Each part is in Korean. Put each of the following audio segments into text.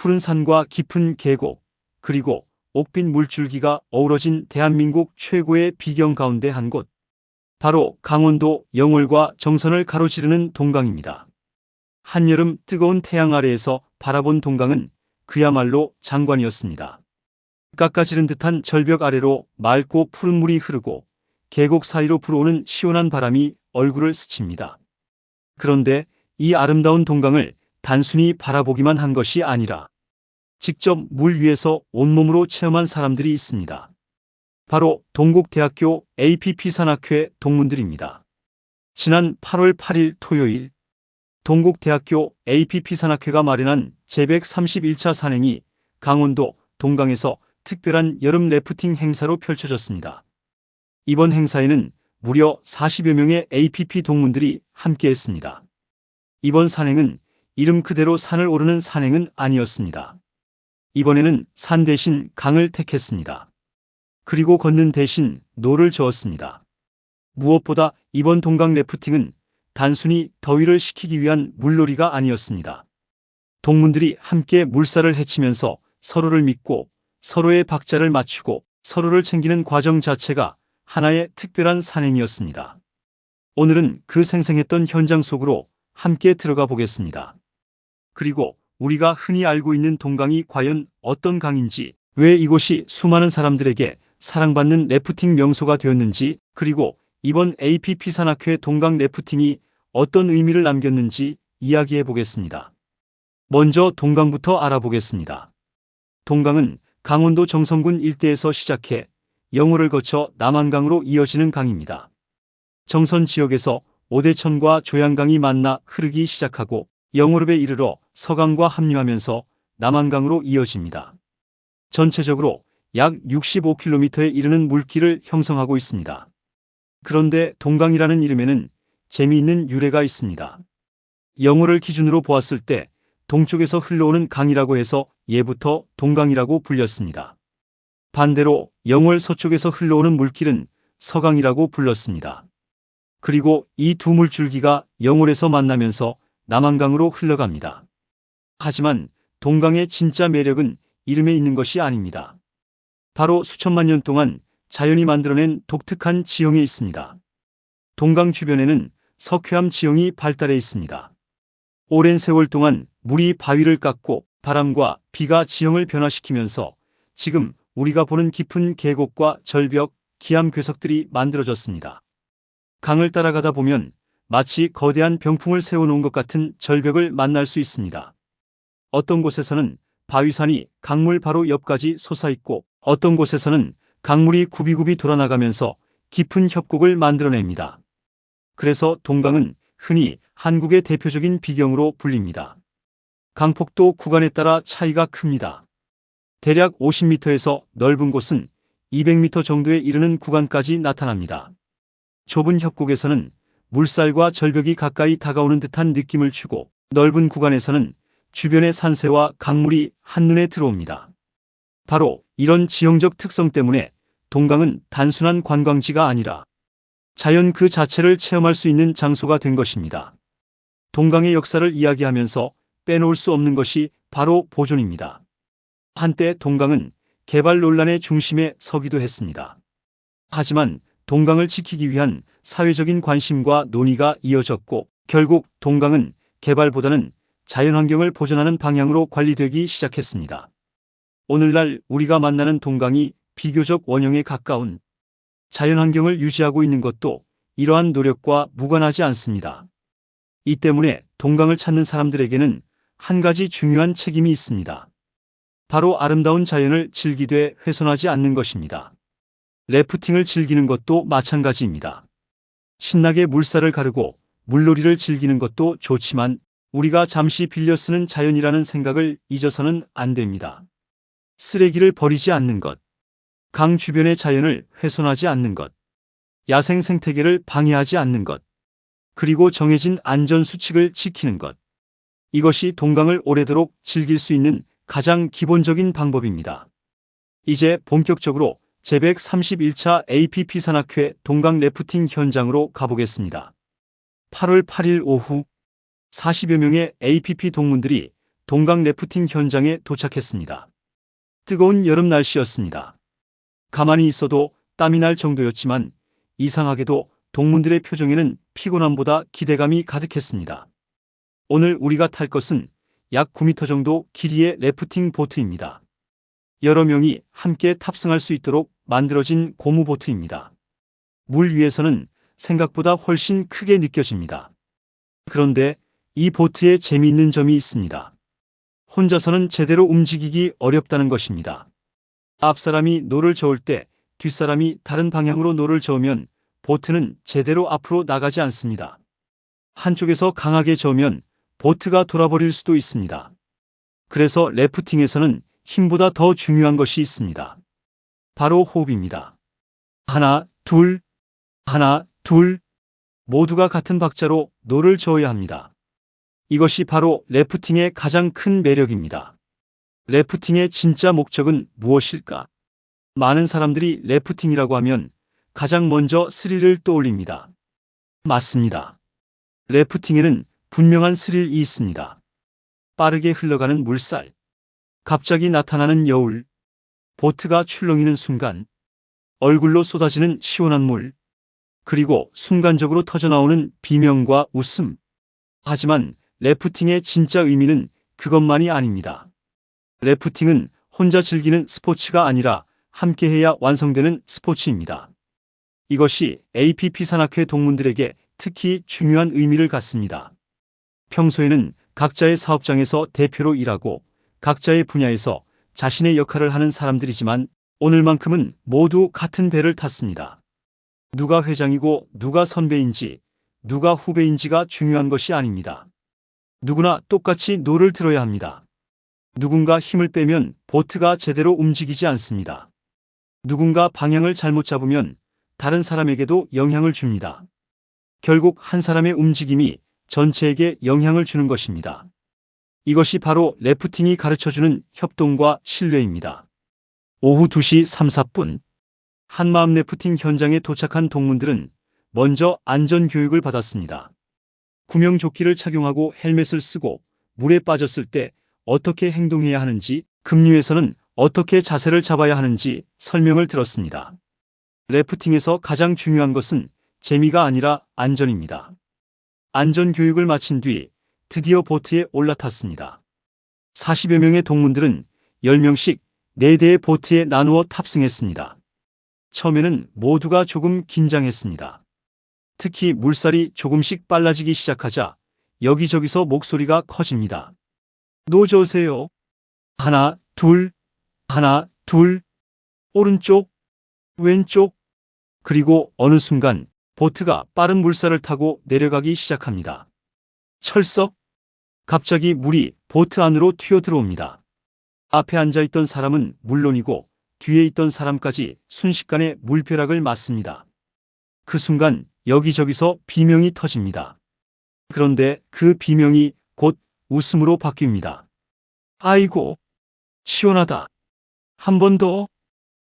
푸른 산과 깊은 계곡, 그리고 옥빛 물줄기가 어우러진 대한민국 최고의 비경 가운데 한 곳. 바로 강원도 영월과 정선을 가로지르는 동강입니다. 한여름 뜨거운 태양 아래에서 바라본 동강은 그야말로 장관이었습니다. 깎아지른 듯한 절벽 아래로 맑고 푸른 물이 흐르고 계곡 사이로 불어오는 시원한 바람이 얼굴을 스칩니다. 그런데 이 아름다운 동강을 단순히 바라보기만 한 것이 아니라 직접 물 위에서 온몸으로 체험한 사람들이 있습니다. 바로 동국대학교 APP 산악회 동문들입니다. 지난 8월 8일 토요일 동국대학교 APP 산악회가 마련한 제131차 산행이 강원도 동강에서 특별한 여름 래프팅 행사로 펼쳐졌습니다. 이번 행사에는 무려 40여 명의 APP 동문들이 함께했습니다. 이번 산행은 이름 그대로 산을 오르는 산행은 아니었습니다. 이번에는 산 대신 강을 택했습니다. 그리고 걷는 대신 노를 저었습니다. 무엇보다 이번 동강 래프팅은 단순히 더위를 식히기 위한 물놀이가 아니었습니다. 동문들이 함께 물살을 헤치면서 서로를 믿고 서로의 박자를 맞추고 서로를 챙기는 과정 자체가 하나의 특별한 산행이었습니다. 오늘은 그 생생했던 현장 속으로 함께 들어가 보겠습니다. 그리고 우리가 흔히 알고 있는 동강이 과연 어떤 강인지, 왜 이곳이 수많은 사람들에게 사랑받는 래프팅 명소가 되었는지, 그리고 이번 APP 산악회 동강 래프팅이 어떤 의미를 남겼는지 이야기해 보겠습니다. 먼저 동강부터 알아보겠습니다. 동강은 강원도 정선군 일대에서 시작해 영월을 거쳐 남한강으로 이어지는 강입니다. 정선 지역에서 오대천과 조양강이 만나 흐르기 시작하고 영월읍에 이르러 서강과 합류하면서 남한강으로 이어집니다. 전체적으로 약 65km에 이르는 물길을 형성하고 있습니다. 그런데 동강이라는 이름에는 재미있는 유래가 있습니다. 영월을 기준으로 보았을 때 동쪽에서 흘러오는 강이라고 해서 예부터 동강이라고 불렸습니다. 반대로 영월 서쪽에서 흘러오는 물길은 서강이라고 불렀습니다. 그리고 이 두 물줄기가 영월에서 만나면서 남한강으로 흘러갑니다. 하지만 동강의 진짜 매력은 이름에 있는 것이 아닙니다. 바로 수천만 년 동안 자연이 만들어낸 독특한 지형에 있습니다. 동강 주변에는 석회암 지형이 발달해 있습니다. 오랜 세월 동안 물이 바위를 깎고 바람과 비가 지형을 변화시키면서 지금 우리가 보는 깊은 계곡과 절벽, 기암 괴석들이 만들어졌습니다. 강을 따라가다 보면 마치 거대한 병풍을 세워놓은 것 같은 절벽을 만날 수 있습니다. 어떤 곳에서는 바위산이 강물 바로 옆까지 솟아있고 어떤 곳에서는 강물이 굽이굽이 돌아나가면서 깊은 협곡을 만들어냅니다. 그래서 동강은 흔히 한국의 대표적인 비경으로 불립니다. 강폭도 구간에 따라 차이가 큽니다. 대략 50m에서 넓은 곳은 200m 정도에 이르는 구간까지 나타납니다. 좁은 협곡에서는 물살과 절벽이 가까이 다가오는 듯한 느낌을 주고 넓은 구간에서는 주변의 산세와 강물이 한눈에 들어옵니다. 바로 이런 지형적 특성 때문에 동강은 단순한 관광지가 아니라 자연 그 자체를 체험할 수 있는 장소가 된 것입니다. 동강의 역사를 이야기하면서 빼놓을 수 없는 것이 바로 보존입니다. 한때 동강은 개발 논란의 중심에 서기도 했습니다. 하지만 동강을 지키기 위한 사회적인 관심과 논의가 이어졌고 결국 동강은 개발보다는 자연환경을 보존하는 방향으로 관리되기 시작했습니다. 오늘날 우리가 만나는 동강이 비교적 원형에 가까운 자연환경을 유지하고 있는 것도 이러한 노력과 무관하지 않습니다. 이 때문에 동강을 찾는 사람들에게는 한 가지 중요한 책임이 있습니다. 바로 아름다운 자연을 즐기되 훼손하지 않는 것입니다. 래프팅을 즐기는 것도 마찬가지입니다. 신나게 물살을 가르고 물놀이를 즐기는 것도 좋지만 우리가 잠시 빌려 쓰는 자연이라는 생각을 잊어서는 안 됩니다. 쓰레기를 버리지 않는 것, 강 주변의 자연을 훼손하지 않는 것, 야생 생태계를 방해하지 않는 것, 그리고 정해진 안전 수칙을 지키는 것. 이것이 동강을 오래도록 즐길 수 있는 가장 기본적인 방법입니다. 이제 본격적으로 제131차 APP 산악회 동강 래프팅 현장으로 가보겠습니다. 8월 8일 오후 40여 명의 APP 동문들이 동강 래프팅 현장에 도착했습니다. 뜨거운 여름 날씨였습니다. 가만히 있어도 땀이 날 정도였지만 이상하게도 동문들의 표정에는 피곤함보다 기대감이 가득했습니다. 오늘 우리가 탈 것은 약 9m 정도 길이의 래프팅 보트입니다. 여러 명이 함께 탑승할 수 있도록 만들어진 고무보트입니다. 물 위에서는 생각보다 훨씬 크게 느껴집니다. 그런데 이 보트에 재미있는 점이 있습니다. 혼자서는 제대로 움직이기 어렵다는 것입니다. 앞사람이 노를 저을 때 뒷사람이 다른 방향으로 노를 저으면 보트는 제대로 앞으로 나가지 않습니다. 한쪽에서 강하게 저으면 보트가 돌아버릴 수도 있습니다. 그래서 래프팅에서는 힘보다 더 중요한 것이 있습니다. 바로 호흡입니다. 하나, 둘, 하나, 둘. 모두가 같은 박자로 노를 저어야 합니다. 이것이 바로 래프팅의 가장 큰 매력입니다. 래프팅의 진짜 목적은 무엇일까? 많은 사람들이 래프팅이라고 하면 가장 먼저 스릴을 떠올립니다. 맞습니다. 래프팅에는 분명한 스릴이 있습니다. 빠르게 흘러가는 물살, 갑자기 나타나는 여울, 보트가 출렁이는 순간, 얼굴로 쏟아지는 시원한 물, 그리고 순간적으로 터져나오는 비명과 웃음. 하지만 래프팅의 진짜 의미는 그것만이 아닙니다. 래프팅은 혼자 즐기는 스포츠가 아니라 함께해야 완성되는 스포츠입니다. 이것이 APP 산악회 동문들에게 특히 중요한 의미를 갖습니다. 평소에는 각자의 사업장에서 대표로 일하고 각자의 분야에서 자신의 역할을 하는 사람들이지만 오늘만큼은 모두 같은 배를 탔습니다. 누가 회장이고 누가 선배인지 누가 후배인지가 중요한 것이 아닙니다. 누구나 똑같이 노를 들어야 합니다. 누군가 힘을 빼면 보트가 제대로 움직이지 않습니다. 누군가 방향을 잘못 잡으면 다른 사람에게도 영향을 줍니다. 결국 한 사람의 움직임이 전체에게 영향을 주는 것입니다. 이것이 바로 래프팅이 가르쳐주는 협동과 신뢰입니다. 오후 2시 3, 4분 한마음 래프팅 현장에 도착한 동문들은 먼저 안전교육을 받았습니다. 구명조끼를 착용하고 헬멧을 쓰고 물에 빠졌을 때 어떻게 행동해야 하는지, 급류에서는 어떻게 자세를 잡아야 하는지 설명을 들었습니다. 래프팅에서 가장 중요한 것은 재미가 아니라 안전입니다. 안전교육을 마친 뒤 드디어 보트에 올라탔습니다. 40여 명의 동문들은 10명씩 4대의 보트에 나누어 탑승했습니다. 처음에는 모두가 조금 긴장했습니다. 특히 물살이 조금씩 빨라지기 시작하자 여기저기서 목소리가 커집니다. 노저으세요. 하나, 둘, 하나, 둘. 오른쪽, 왼쪽. 그리고 어느 순간 보트가 빠른 물살을 타고 내려가기 시작합니다. 철썩. 갑자기 물이 보트 안으로 튀어 들어옵니다. 앞에 앉아있던 사람은 물론이고 뒤에 있던 사람까지 순식간에 물벼락을 맞습니다. 그 순간 여기저기서 비명이 터집니다. 그런데 그 비명이 곧 웃음으로 바뀝니다. 아이고, 시원하다. 한 번 더.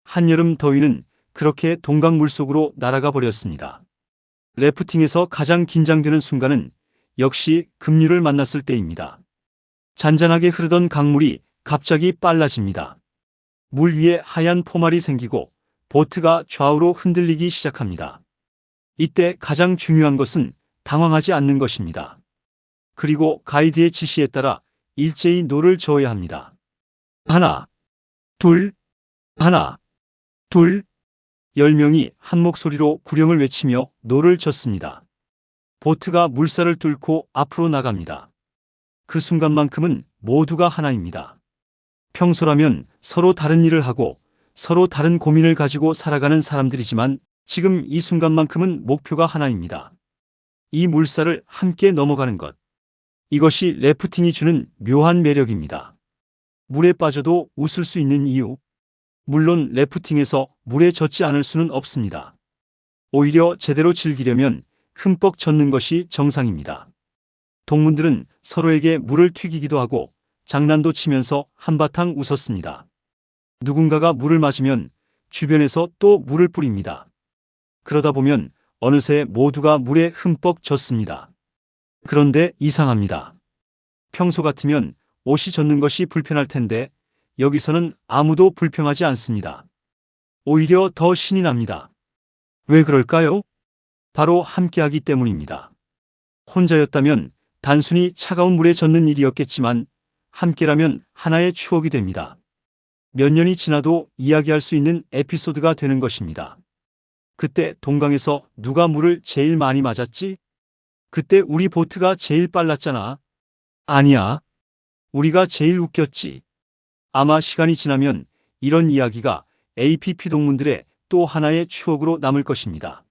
한여름 더위는 그렇게 동강 물속으로 날아가 버렸습니다. 래프팅에서 가장 긴장되는 순간은 역시 급류를 만났을 때입니다. 잔잔하게 흐르던 강물이 갑자기 빨라집니다. 물 위에 하얀 포말이 생기고 보트가 좌우로 흔들리기 시작합니다. 이때 가장 중요한 것은 당황하지 않는 것입니다. 그리고 가이드의 지시에 따라 일제히 노를 저어야 합니다. 하나, 둘, 하나, 둘. 10명이 한 목소리로 구령을 외치며 노를 젓습니다. 보트가 물살을 뚫고 앞으로 나갑니다. 그 순간만큼은 모두가 하나입니다. 평소라면 서로 다른 일을 하고 서로 다른 고민을 가지고 살아가는 사람들이지만 지금 이 순간만큼은 목표가 하나입니다. 이 물살을 함께 넘어가는 것. 이것이 래프팅이 주는 묘한 매력입니다. 물에 빠져도 웃을 수 있는 이유. 물론 래프팅에서 물에 젖지 않을 수는 없습니다. 오히려 제대로 즐기려면 흠뻑 젖는 것이 정상입니다. 동문들은 서로에게 물을 튀기기도 하고 장난도 치면서 한바탕 웃었습니다. 누군가가 물을 맞으면 주변에서 또 물을 뿌립니다. 그러다 보면 어느새 모두가 물에 흠뻑 젖습니다. 그런데 이상합니다. 평소 같으면 옷이 젖는 것이 불편할 텐데 여기서는 아무도 불평하지 않습니다. 오히려 더 신이 납니다. 왜 그럴까요? 바로 함께하기 때문입니다. 혼자였다면 단순히 차가운 물에 젖는 일이었겠지만 함께라면 하나의 추억이 됩니다. 몇 년이 지나도 이야기할 수 있는 에피소드가 되는 것입니다. 그때 동강에서 누가 물을 제일 많이 맞았지? 그때 우리 보트가 제일 빨랐잖아. 아니야. 우리가 제일 웃겼지. 아마 시간이 지나면 이런 이야기가 APP 동문들의 또 하나의 추억으로 남을 것입니다.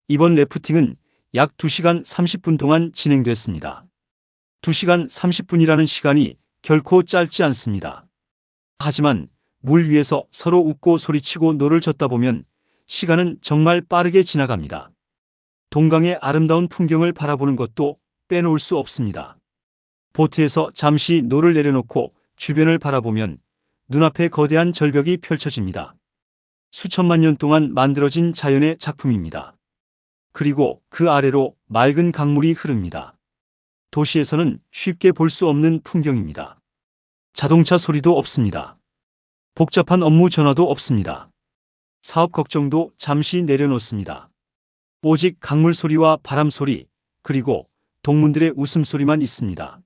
이번 래프팅은 약 2시간 30분 동안 진행됐습니다. 2시간 30분이라는 시간이 결코 짧지 않습니다. 하지만 물 위에서 서로 웃고 소리치고 노를 젓다 보면 시간은 정말 빠르게 지나갑니다. 동강의 아름다운 풍경을 바라보는 것도 빼놓을 수 없습니다. 보트에서 잠시 노를 내려놓고 주변을 바라보면 눈앞에 거대한 절벽이 펼쳐집니다. 수천만 년 동안 만들어진 자연의 작품입니다. 그리고 그 아래로 맑은 강물이 흐릅니다. 도시에서는 쉽게 볼 수 없는 풍경입니다. 자동차 소리도 없습니다. 복잡한 업무 전화도 없습니다. 사업 걱정도 잠시 내려놓습니다. 오직 강물 소리와 바람 소리, 그리고 동문들의 웃음소리만 있습니다.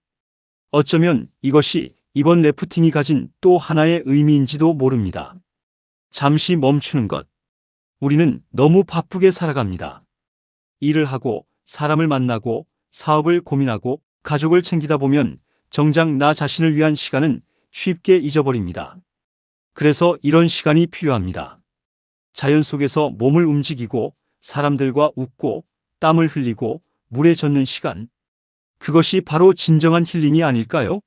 어쩌면 이것이 이번 래프팅이 가진 또 하나의 의미인지도 모릅니다. 잠시 멈추는 것. 우리는 너무 바쁘게 살아갑니다. 일을 하고, 사람을 만나고, 사업을 고민하고, 가족을 챙기다 보면 정작 나 자신을 위한 시간은 쉽게 잊어버립니다. 그래서 이런 시간이 필요합니다. 자연 속에서 몸을 움직이고, 사람들과 웃고, 땀을 흘리고, 물에 젖는 시간. 그것이 바로 진정한 힐링이 아닐까요?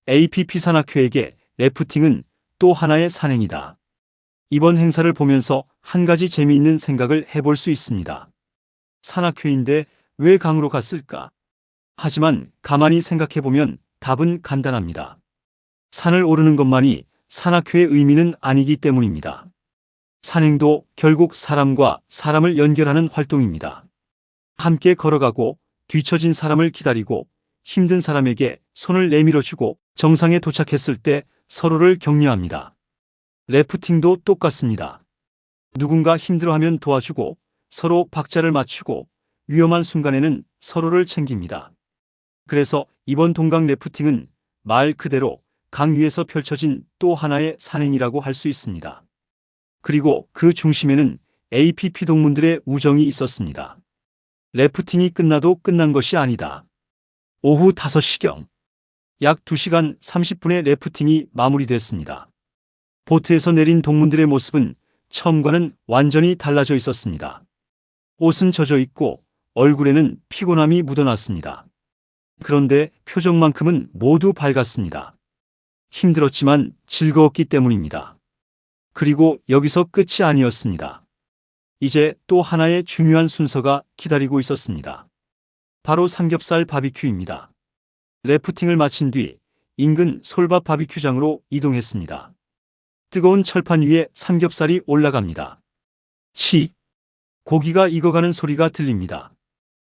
APP 산악회에게 래프팅은 또 하나의 산행이다. 이번 행사를 보면서 한 가지 재미있는 생각을 해볼 수 있습니다. 산악회인데 왜 강으로 갔을까? 하지만 가만히 생각해보면 답은 간단합니다. 산을 오르는 것만이 산악회의 의미는 아니기 때문입니다. 산행도 결국 사람과 사람을 연결하는 활동입니다. 함께 걸어가고 뒤처진 사람을 기다리고 힘든 사람에게 손을 내밀어주고 정상에 도착했을 때 서로를 격려합니다. 래프팅도 똑같습니다. 누군가 힘들어하면 도와주고 서로 박자를 맞추고 위험한 순간에는 서로를 챙깁니다. 그래서 이번 동강 래프팅은 말 그대로 강 위에서 펼쳐진 또 하나의 산행이라고 할 수 있습니다. 그리고 그 중심에는 APP 동문들의 우정이 있었습니다. 래프팅이 끝나도 끝난 것이 아니다. 오후 5시경. 약 2시간 30분의 래프팅이 마무리됐습니다. 보트에서 내린 동문들의 모습은 처음과는 완전히 달라져 있었습니다. 옷은 젖어 있고 얼굴에는 피곤함이 묻어났습니다. 그런데 표정만큼은 모두 밝았습니다. 힘들었지만 즐거웠기 때문입니다. 그리고 여기서 끝이 아니었습니다. 이제 또 하나의 중요한 순서가 기다리고 있었습니다. 바로 삼겹살 바비큐입니다. 래프팅을 마친 뒤 인근 솔밥 바비큐장으로 이동했습니다. 뜨거운 철판 위에 삼겹살이 올라갑니다. 치! 고기가 익어가는 소리가 들립니다.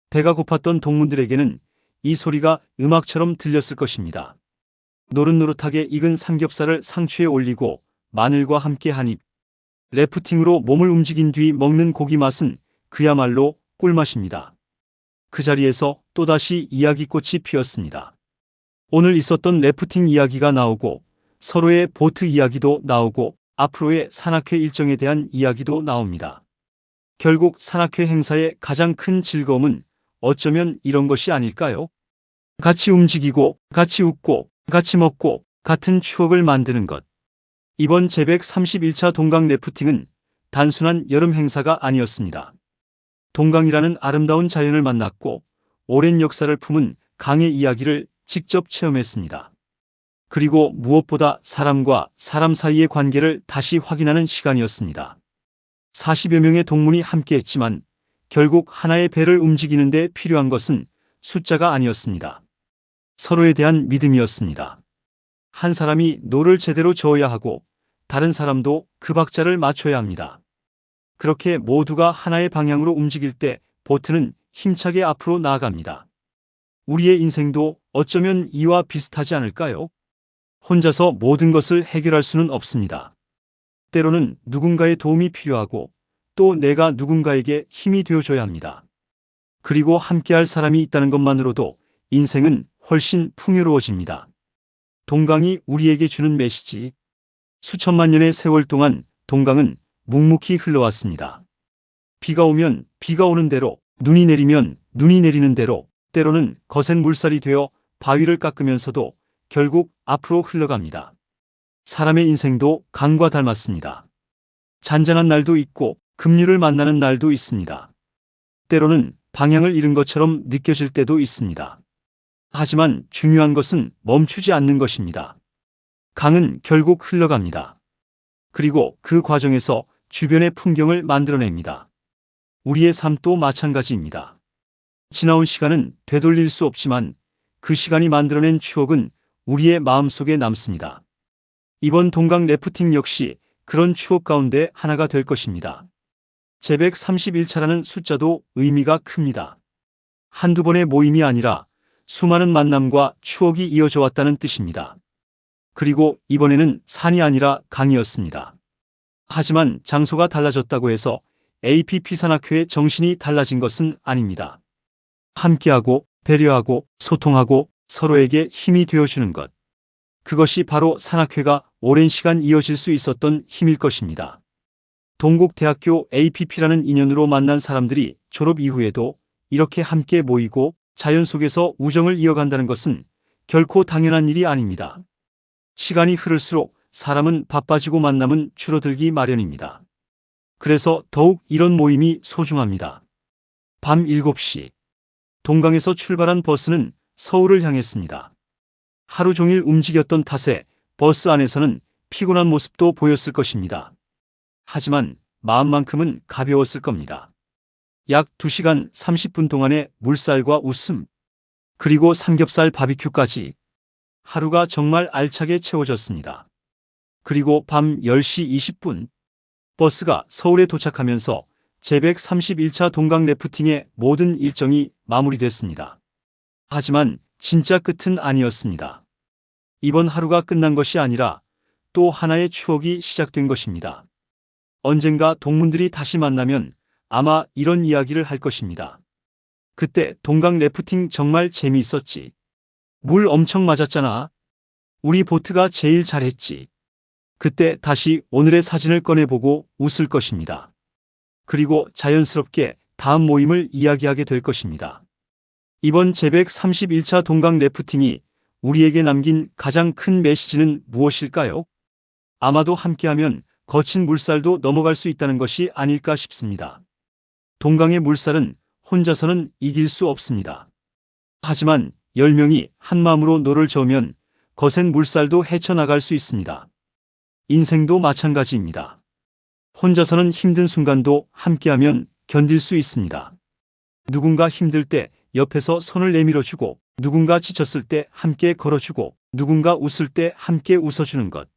배가 고팠던 동문들에게는 이 소리가 음악처럼 들렸을 것입니다. 노릇노릇하게 익은 삼겹살을 상추에 올리고 마늘과 함께 한 입. 래프팅으로 몸을 움직인 뒤 먹는 고기 맛은 그야말로 꿀맛입니다. 그 자리에서 또다시 이야기꽃이 피었습니다. 오늘 있었던 래프팅 이야기가 나오고 서로의 보트 이야기도 나오고 앞으로의 산악회 일정에 대한 이야기도 나옵니다. 결국 산악회 행사의 가장 큰 즐거움은 어쩌면 이런 것이 아닐까요? 같이 움직이고, 같이 웃고, 같이 먹고, 같은 추억을 만드는 것. 이번 제131차 동강 래프팅은 단순한 여름 행사가 아니었습니다. 동강이라는 아름다운 자연을 만났고, 오랜 역사를 품은 강의 이야기를 직접 체험했습니다. 그리고 무엇보다 사람과 사람 사이의 관계를 다시 확인하는 시간이었습니다. 40여 명의 동문이 함께했지만 결국 하나의 배를 움직이는 데 필요한 것은 숫자가 아니었습니다. 서로에 대한 믿음이었습니다. 한 사람이 노를 제대로 저어야 하고 다른 사람도 그 박자를 맞춰야 합니다. 그렇게 모두가 하나의 방향으로 움직일 때 보트는 힘차게 앞으로 나아갑니다. 우리의 인생도 어쩌면 이와 비슷하지 않을까요? 혼자서 모든 것을 해결할 수는 없습니다. 때로는 누군가의 도움이 필요하고 또 내가 누군가에게 힘이 되어줘야 합니다. 그리고 함께할 사람이 있다는 것만으로도 인생은 훨씬 풍요로워집니다. 동강이 우리에게 주는 메시지. 수천만 년의 세월 동안 동강은 묵묵히 흘러왔습니다. 비가 오면 비가 오는 대로, 눈이 내리면 눈이 내리는 대로, 때로는 거센 물살이 되어 바위를 깎으면서도 결국 앞으로 흘러갑니다. 사람의 인생도 강과 닮았습니다. 잔잔한 날도 있고 급류를 만나는 날도 있습니다. 때로는 방향을 잃은 것처럼 느껴질 때도 있습니다. 하지만 중요한 것은 멈추지 않는 것입니다. 강은 결국 흘러갑니다. 그리고 그 과정에서 주변의 풍경을 만들어냅니다. 우리의 삶도 마찬가지입니다. 지나온 시간은 되돌릴 수 없지만 그 시간이 만들어낸 추억은 우리의 마음속에 남습니다. 이번 동강 래프팅 역시 그런 추억 가운데 하나가 될 것입니다. 제131차라는 숫자도 의미가 큽니다. 한두 번의 모임이 아니라 수많은 만남과 추억이 이어져 왔다는 뜻입니다. 그리고 이번에는 산이 아니라 강이었습니다. 하지만 장소가 달라졌다고 해서 APP 산악회의 정신이 달라진 것은 아닙니다. 함께하고 배려하고 소통하고 서로에게 힘이 되어주는 것. 그것이 바로 산악회가 오랜 시간 이어질 수 있었던 힘일 것입니다. 동국대학교 APP라는 인연으로 만난 사람들이 졸업 이후에도 이렇게 함께 모이고 자연 속에서 우정을 이어간다는 것은 결코 당연한 일이 아닙니다. 시간이 흐를수록 사람은 바빠지고 만남은 줄어들기 마련입니다. 그래서 더욱 이런 모임이 소중합니다. 밤 7시. 동강에서 출발한 버스는 서울을 향했습니다. 하루 종일 움직였던 탓에 버스 안에서는 피곤한 모습도 보였을 것입니다. 하지만 마음만큼은 가벼웠을 겁니다. 약 2시간 30분 동안의 물살과 웃음, 그리고 삼겹살 바비큐까지 하루가 정말 알차게 채워졌습니다. 그리고 밤 10시 20분 버스가 서울에 도착하면서 제131차 동강 래프팅의 모든 일정이 마무리됐습니다. 하지만 진짜 끝은 아니었습니다. 이번 하루가 끝난 것이 아니라 또 하나의 추억이 시작된 것입니다. 언젠가 동문들이 다시 만나면 아마 이런 이야기를 할 것입니다. 그때 동강 래프팅 정말 재미있었지. 물 엄청 맞았잖아. 우리 보트가 제일 잘했지. 그때 다시 오늘의 사진을 꺼내보고 웃을 것입니다. 그리고 자연스럽게 다음 모임을 이야기하게 될 것입니다. 이번 제131차 동강 래프팅이 우리에게 남긴 가장 큰 메시지는 무엇일까요? 아마도 함께하면 거친 물살도 넘어갈 수 있다는 것이 아닐까 싶습니다. 동강의 물살은 혼자서는 이길 수 없습니다. 하지만 10명이 한마음으로 노를 저으면 거센 물살도 헤쳐나갈 수 있습니다. 인생도 마찬가지입니다. 혼자서는 힘든 순간도 함께하면 견딜 수 있습니다. 누군가 힘들 때 옆에서 손을 내밀어주고, 누군가 지쳤을 때 함께 걸어주고, 누군가 웃을 때 함께 웃어주는 것.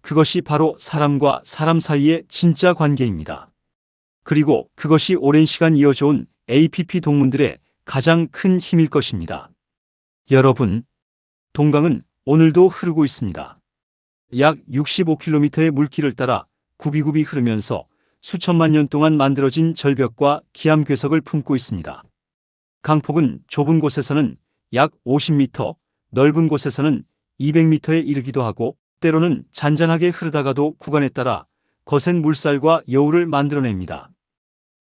그것이 바로 사람과 사람 사이의 진짜 관계입니다. 그리고 그것이 오랜 시간 이어져온 APP 동문들의 가장 큰 힘일 것입니다. 여러분, 동강은 오늘도 흐르고 있습니다. 약 65km의 물길을 따라 굽이굽이 흐르면서 수천만 년 동안 만들어진 절벽과 기암괴석을 품고 있습니다. 강폭은 좁은 곳에서는 약 50m, 넓은 곳에서는 200m에 이르기도 하고 때로는 잔잔하게 흐르다가도 구간에 따라 거센 물살과 여울을 만들어냅니다.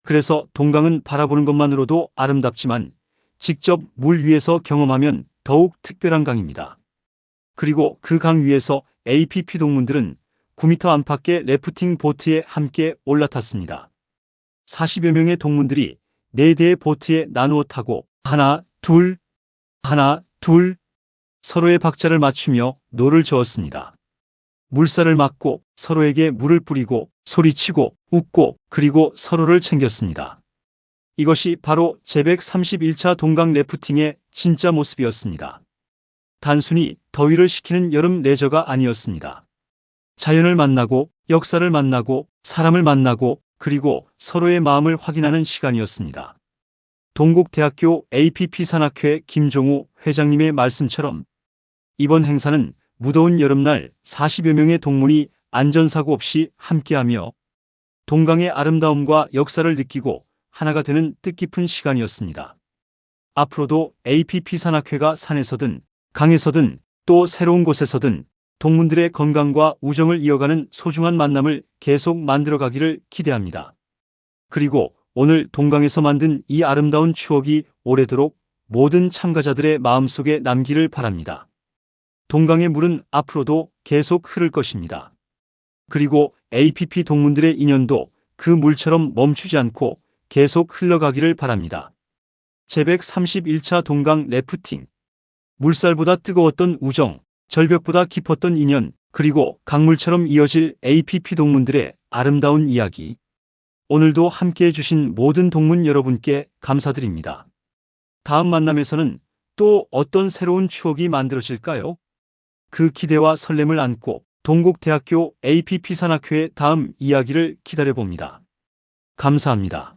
그래서 동강은 바라보는 것만으로도 아름답지만 직접 물 위에서 경험하면 더욱 특별한 강입니다. 그리고 그 강 위에서 APP 동문들은 9m 안팎의 래프팅 보트에 함께 올라탔습니다. 40여 명의 동문들이 4대의 보트에 나누어 타고 하나, 둘 서로의 박자를 맞추며 노를 저었습니다. 물살을 맞고 서로에게 물을 뿌리고 소리치고 웃고 그리고 서로를 챙겼습니다. 이것이 바로 제131차 동강 래프팅의 진짜 모습이었습니다. 단순히 더위를 식히는 여름 레저가 아니었습니다. 자연을 만나고 역사를 만나고 사람을 만나고 그리고 서로의 마음을 확인하는 시간이었습니다. 동국대학교 APP 산학회 김종우 회장님의 말씀처럼 이번 행사는 무더운 여름날 40여 명의 동문이 안전사고 없이 함께하며 동강의 아름다움과 역사를 느끼고 하나가 되는 뜻깊은 시간이었습니다. 앞으로도 APP 산학회가 산에서든 강에서든 또 새로운 곳에서든 동문들의 건강과 우정을 이어가는 소중한 만남을 계속 만들어가기를 기대합니다. 그리고 오늘 동강에서 만든 이 아름다운 추억이 오래도록 모든 참가자들의 마음속에 남기를 바랍니다. 동강의 물은 앞으로도 계속 흐를 것입니다. 그리고 APP 동문들의 인연도 그 물처럼 멈추지 않고 계속 흘러가기를 바랍니다. 제131차 동강 래프팅. 물살보다 뜨거웠던 우정, 절벽보다 깊었던 인연, 그리고 강물처럼 이어질 APP 동문들의 아름다운 이야기. 오늘도 함께해 주신 모든 동문 여러분께 감사드립니다. 다음 만남에서는 또 어떤 새로운 추억이 만들어질까요? 그 기대와 설렘을 안고 동국대학교 APP 산학회의 다음 이야기를 기다려봅니다. 감사합니다.